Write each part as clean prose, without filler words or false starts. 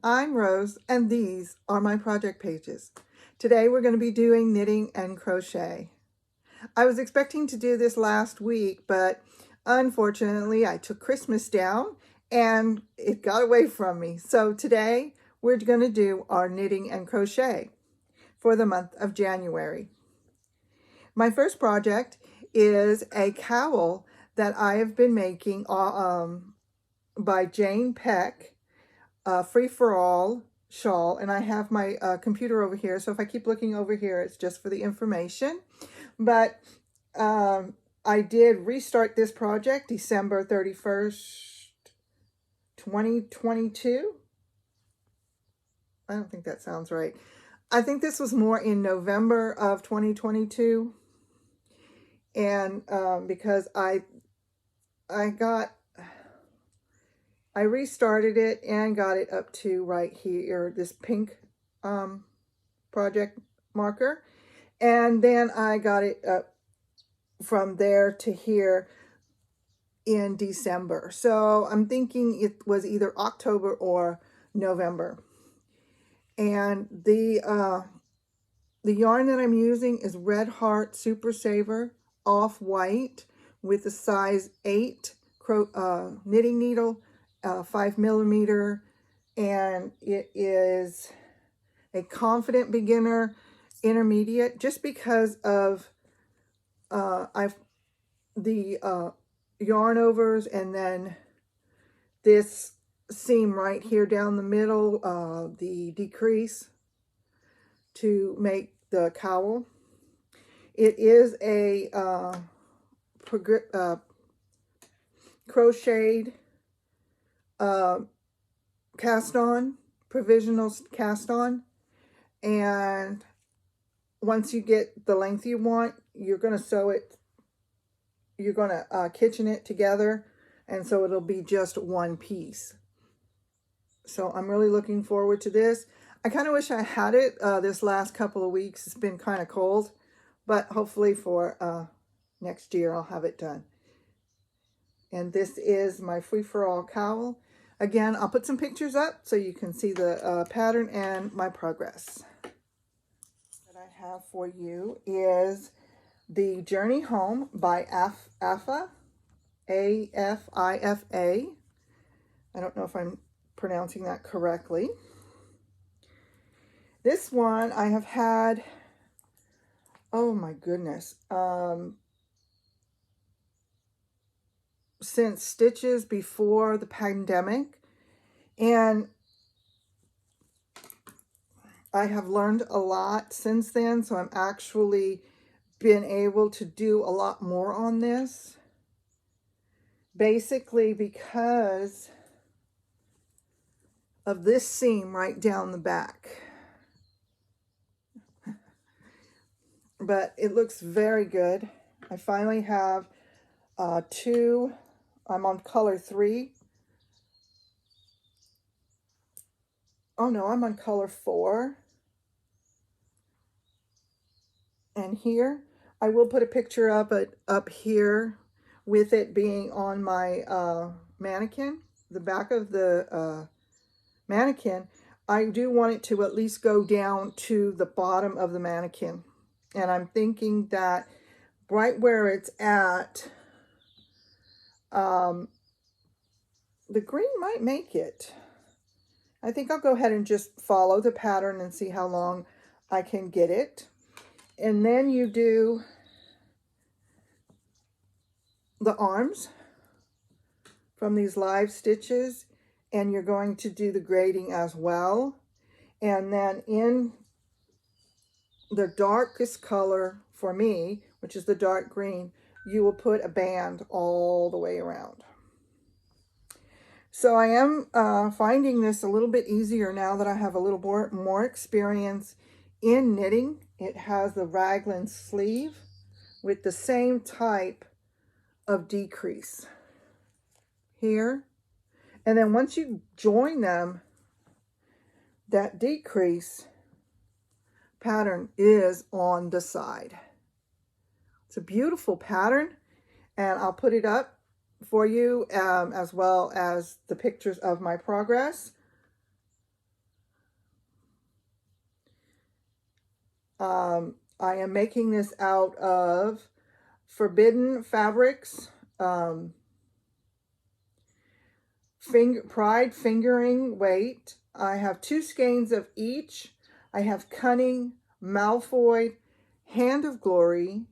I'm Rose, and these are my project pages. Today we're going to be doing knitting and crochet. I was expecting to do this last week, but unfortunately I took Christmas down and it got away from me. So today we're going to do our knitting and crochet for the month of January. My first project is a cowl that I have been making by Jane Peck, Free for All shawl, and I have my computer over here, so if I keep looking over here, it's just for the information. But I did restart this project December 31st, 2022. I don't think that sounds right. I think this was more in November of 2022, and because I restarted it and got it up to right here, this pink project marker. And then I got it up from there to here in December. So I'm thinking it was either October or November. And the yarn that I'm using is Red Heart Super Saver Off-White with a size 8 knitting needle, 5mm, and it is a confident beginner intermediate, just because of the yarn overs, and then this seam right here down the middle, the decrease to make the cowl. It is a crocheted cast on, provisional cast on, and once you get the length you want, you're going to sew it, you're going to kitchen it together, and so it'll be just one piece. So I'm really looking forward to this. I kind of wish I had it this last couple of weeks. It's been kind of cold, but hopefully for next year I'll have it done. And this is my free-for-all cowl. Again, I'll put some pictures up so you can see the pattern and my progress. What I have for you is the Journey Home by Afifa, A-F-I-F-A. I don't know if I'm pronouncing that correctly. This one I have had, oh my goodness, since stitches before the pandemic, and I have learned a lot since then, so I'm actually been able to do a lot more on this, basically because of this seam right down the back. But it looks very good. I finally have two. I'm on color 3. Oh no, I'm on color 4. And here, I will put a picture up here with it being on my mannequin, the back of the mannequin. I do want it to at least go down to the bottom of the mannequin. And I'm thinking that right where it's at, the green might make it. I think I'll go ahead and just follow the pattern and see how long I can get it. And then you do the arms from these live stitches, and you're going to do the grading as well. And then in the darkest color for me, which is the dark green, you will put a band all the way around. So I am finding this a little bit easier now that I have a little more experience in knitting. It has the raglan sleeve with the same type of decrease here. And then once you join them, that decrease pattern is on the side. It's a beautiful pattern, and I'll put it up for you as well as the pictures of my progress. I am making this out of Forbidden Fabrics, Pride Fingering Weight. I have 2 skeins of each. I have Cunning, Malfoy, Hand of Glory,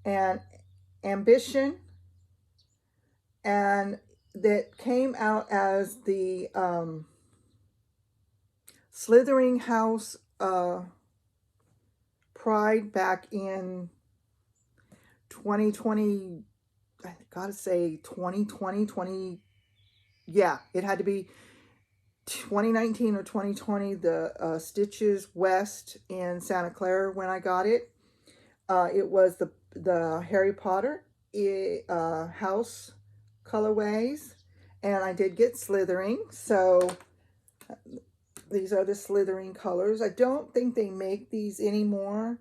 and Ambition, and that came out as the Slithering House Pride back in 2020. I gotta say 2020, yeah, it had to be 2019 or 2020, the Stitches West in Santa Clara when I got it. It was the Harry Potter house colorways, and I did get Slithering, so these are the Slithering colors. I don't think they make these anymore,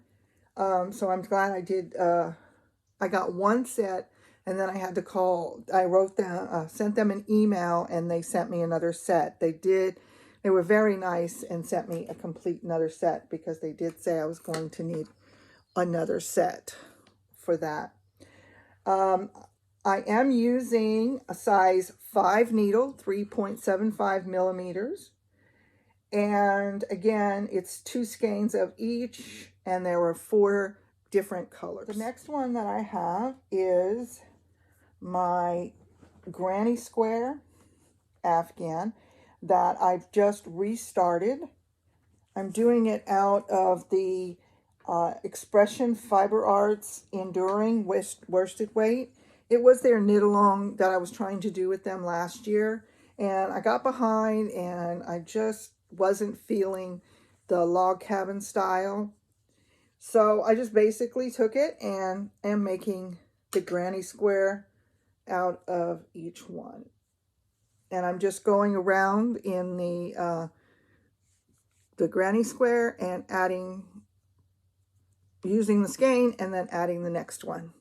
so I'm glad I did. I got 1 set, and then I had to call. I wrote them, sent them an email, and they sent me another set. They were very nice and sent me a complete another set, because they did say I was going to need another set for that. I am using a size 5 needle, 3.75 millimeters. And again, it's 2 skeins of each, and there were 4 different colors. The next one that I have is my Granny Square Afghan that I've just restarted. I'm doing it out of the Expression Fiber Arts Enduring Worsted Weight. It was their knit along that I was trying to do with them last year, and I got behind and I just wasn't feeling the log cabin style. So I just basically took it and am making the granny square out of each one. And I'm just going around in the granny square and adding, using the skein, and then adding the next one.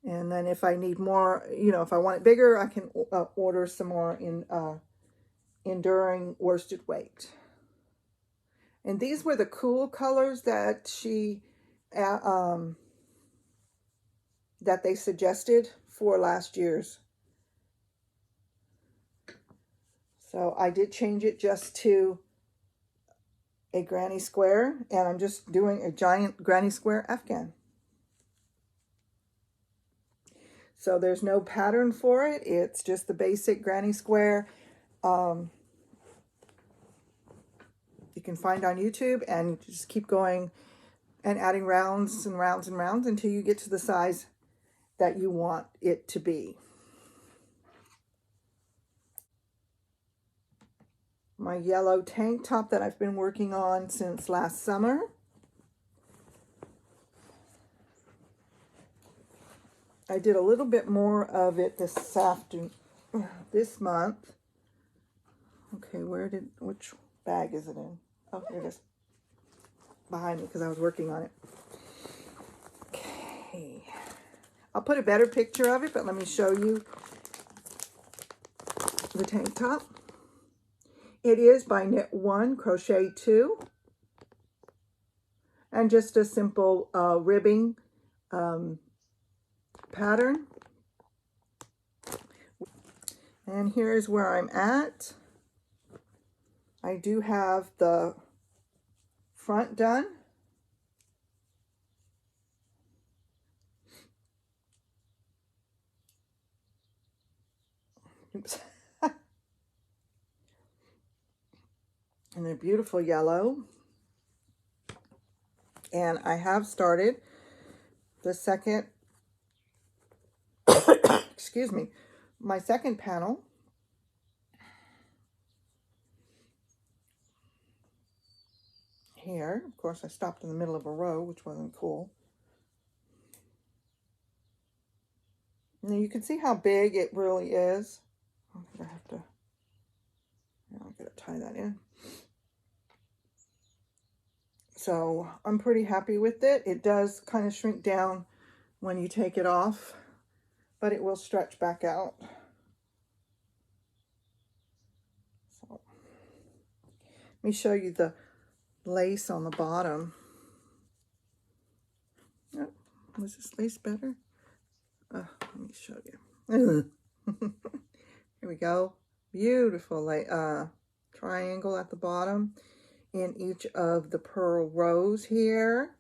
And then if I need more, you know, if I want it bigger, I can order some more in Enduring Worsted Weight. And these were the cool colors that that they suggested for last year's. So I did change it just to a granny square, and I'm just doing a giant granny square Afghan. So there's no pattern for it. It's just the basic granny square. You can find on YouTube, and just keep going and adding rounds and rounds and rounds until you get to the size that you want it to be. My yellow tank top that I've been working on since last summer. I did a little bit more of it this month. Okay, which bag is it in? Oh, here it is. Behind me, because I was working on it. Okay. I'll put a better picture of it, but let me show you the tank top. It is by Knit 1, Crochet 2. And just a simple ribbing pattern. And here's where I'm at. I do have the front done. Oops. And a beautiful yellow. And I have started the second, excuse me, my second panel. Here, of course, I stopped in the middle of a row, which wasn't cool. Now you can see how big it really is. I think I have to, I'm gonna tie that in. So I'm pretty happy with it. It does kind of shrink down when you take it off, but it will stretch back out. So let me show you the lace on the bottom. Was this lace better? Let me show you. Here we go. Beautiful triangle at the bottom in each of the pearl rows here.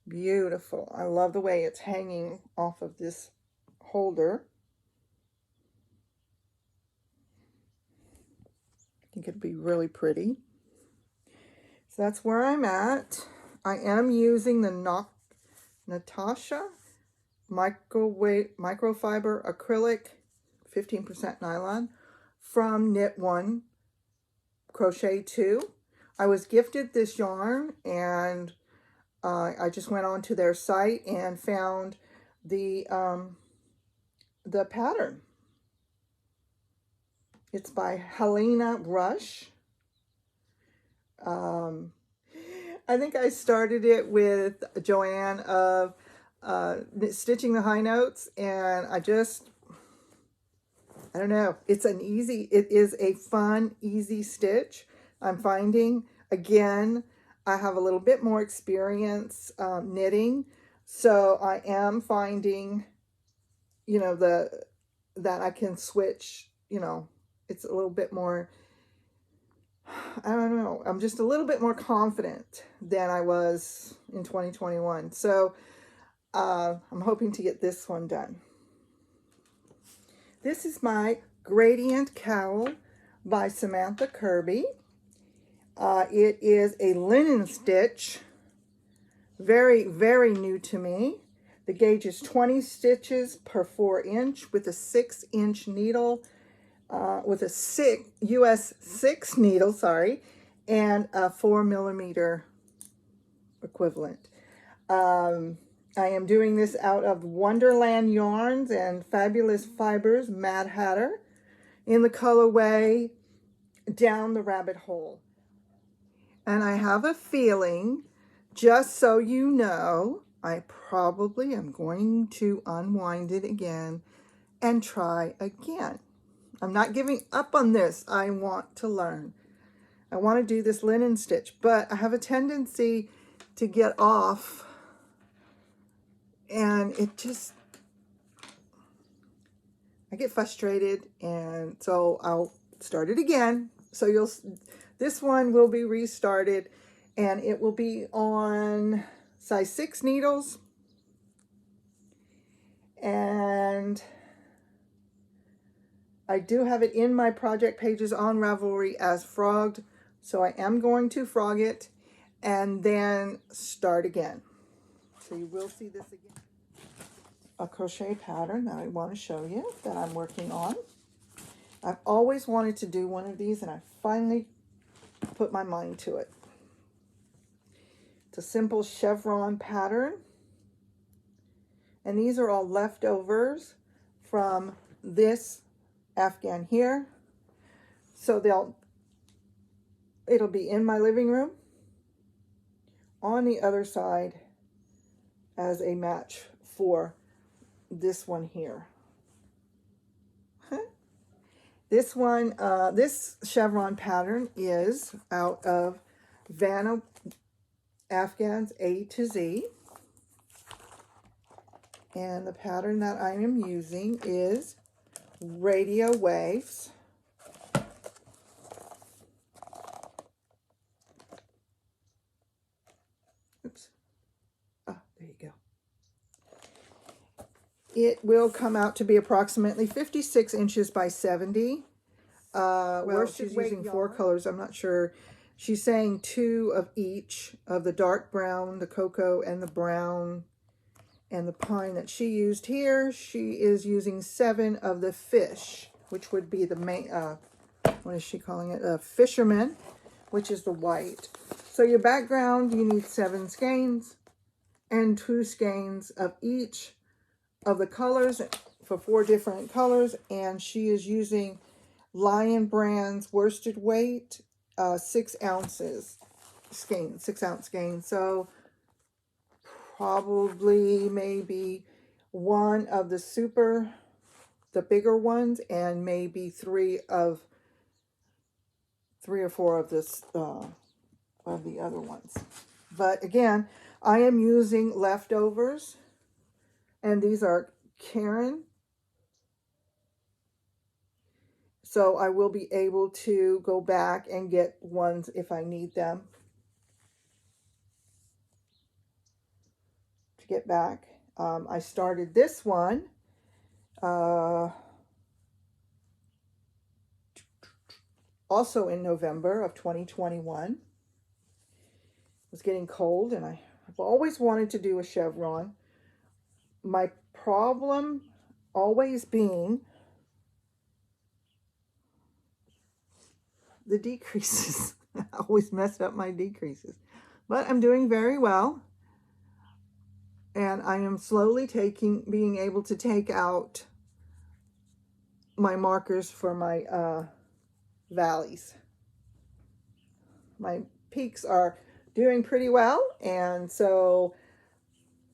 Beautiful. I love the way it's hanging off of this holder. I think it'd be really pretty. So that's where I'm at. I am using the Natasha microfiber acrylic 15% nylon from Knit One Crochet 2. I was gifted this yarn, and I just went onto their site and found the pattern. It's by Helena Rush. I think I started it with Joanne of Stitching the High Notes, and I don't know. It is a fun, easy stitch. I'm finding, again, I have a little bit more experience knitting, so I am finding, you know, that I can switch, you know, it's a little bit more, I don't know, I'm just a little bit more confident than I was in 2021. So I'm hoping to get this one done. This is my Gradient Cowl by Samantha Kirby. It is a linen stitch, very, very new to me. The gauge is 20 stitches per 4 inch with a 6-inch needle, with a US 6 needle, sorry, and a 4mm equivalent. I am doing this out of Wonderland Yarns and Fabulous Fibers Mad Hatter in the colorway Down the Rabbit Hole. And I have a feeling, just so you know, I probably am going to unwind it again and try again. I'm not giving up on this. I want to learn. I want to do this linen stitch, but I have a tendency to get off, and I get frustrated, and so I'll start it again. So this one will be restarted, and it will be on size 6 needles, and I do have it in my project pages on Ravelry as frogged, so I am going to frog it and then start again. So you will see this again. A crochet pattern that I want to show you that I'm working on. I've always wanted to do one of these, and I finally put my mind to it. It's a simple chevron pattern, and these are all leftovers from this Afghan here. So it'll be in my living room on the other side as a match for this one here. This one, this chevron pattern is out of Vanna Afghans A to Z. And the pattern that I am using is Radio Waves. Oops. Ah, there you go. It will come out to be approximately 56 inches by 70. Well, she's using 4 colors. I'm not sure. She's saying 2 of each of the dark brown, the cocoa, and the brown, and the pine that she used here. She is using 7 of the fish, which would be the main, what is she calling it? Fisherman, which is the white. So your background, you need 7 skeins and 2 skeins of each of the colors for 4 different colors. And she is using Lion Brand's worsted weight, 6 ounces skein, 6-ounce skein. So probably maybe 1 of the bigger ones, and maybe 3 or 4 of this of the other ones. But again, I am using leftovers, and these are Karen. So I will be able to go back and get ones if I need them to get back. I started this one also in November of 2021. It was getting cold, and I've always wanted to do a chevron. My problem always being the decreases. I always messed up my decreases. But I'm doing very well. And I am slowly being able to take out my markers for my valleys. My peaks are doing pretty well, and so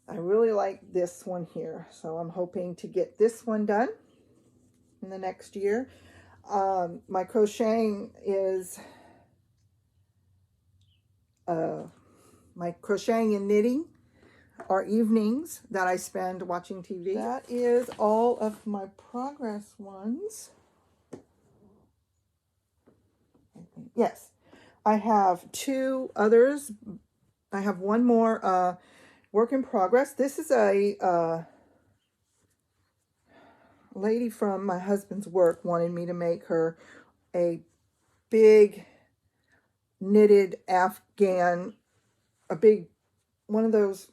I really like this one here. So I'm hoping to get this one done in the next year. My crocheting is my crocheting and knitting are evenings that I spend watching TV. That is all of my progress ones. Yes, I have two others. I have one more work in progress. This is a lady from my husband's work wanted me to make her a big knitted Afghan, a big one of those.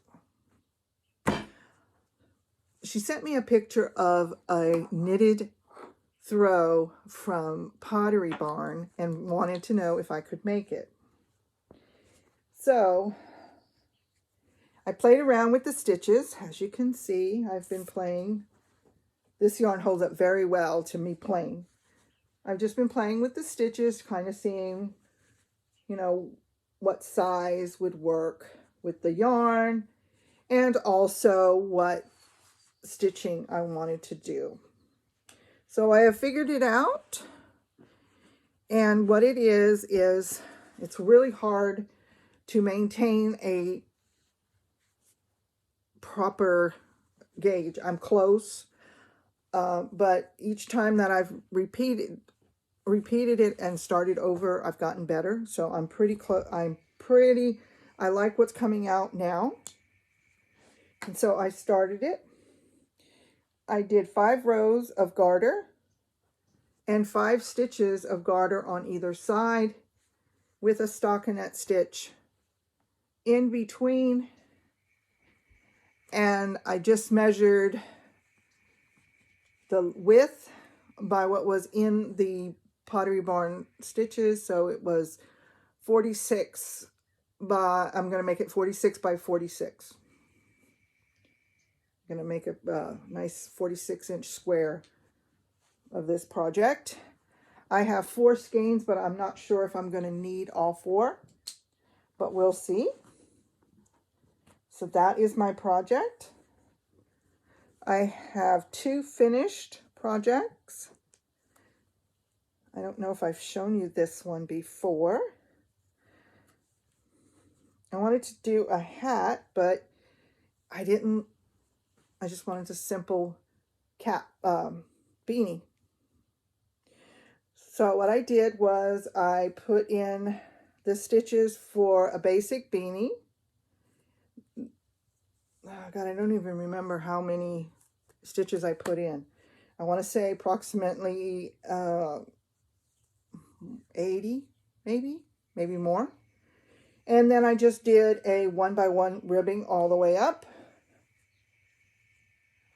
She sent me a picture of a knitted throw from Pottery Barn and wanted to know if I could make it. So I played around with the stitches. As you can see, I've been playing. This yarn holds up very well to me plain. I've just been playing with the stitches, kind of seeing, you know, what size would work with the yarn, and also what stitching I wanted to do. So I have figured it out, and what it is it's really hard to maintain a proper gauge. I'm close, but each time that I've repeated it and started over, I've gotten better. So I'm pretty close. I like what's coming out now. And so I started it. I did 5 rows of garter and 5 stitches of garter on either side with a stockinette stitch in between. And I just measured the width by what was in the Pottery Barn stitches. So it was 46 by, I'm going to make it 46 by 46. I'm going to make a nice 46-inch square of this project. I have 4 skeins, but I'm not sure if I'm going to need all 4, but we'll see. So that is my project. I have 2 finished projects. I don't know if I've shown you this one before. I wanted to do a hat, but I didn't. I just wanted a simple cap beanie. So what I did was I put in the stitches for a basic beanie. Oh God, I don't even remember how many stitches I put in. I want to say approximately 80, maybe more. And then I just did a 1x1 ribbing all the way up.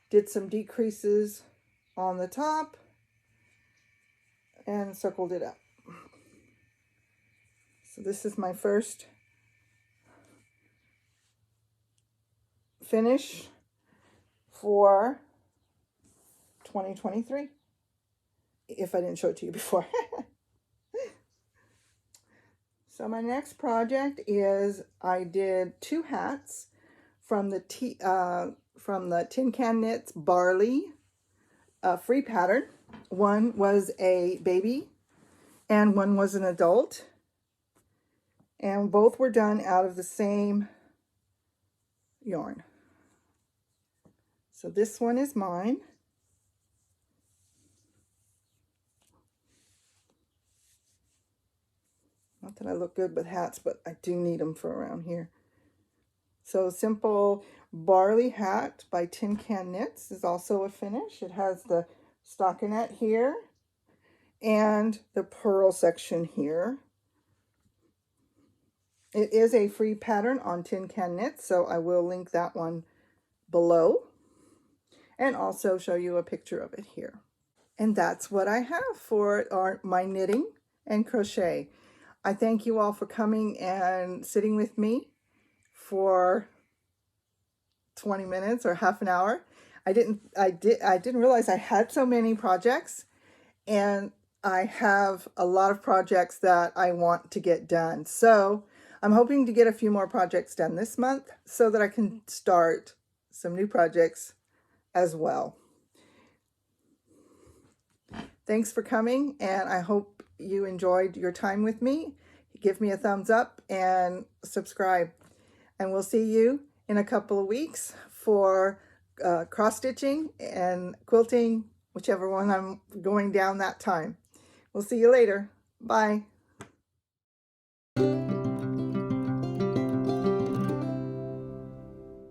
Did some decreases on the top and circled it up. So this is my first finish for 2023, if I didn't show it to you before. So my next project is I did 2 hats from the Tin Can Knits Barley free pattern. One was a baby and one was an adult, and both were done out of the same yarn. So this one is mine. Not that I look good with hats, but I do need them for around here. So Simple Barley Hat by Tin Can Knits is also a finish. It has the stockinette here and the purl section here. It is a free pattern on Tin Can Knits, so I will link that one below and also show you a picture of it here. And that's what I have for my knitting and crochet. I thank you all for coming and sitting with me for 20 minutes or half an hour. I didn't realize I had so many projects, and I have a lot of projects that I want to get done. So I'm hoping to get a few more projects done this month so that I can start some new projects as well. Thanks for coming, and I hope you enjoyed your time with me. Give me a thumbs up and subscribe. And we'll see you in a couple of weeks for cross-stitching and quilting, whichever one I'm going down that time. We'll see you later. Bye.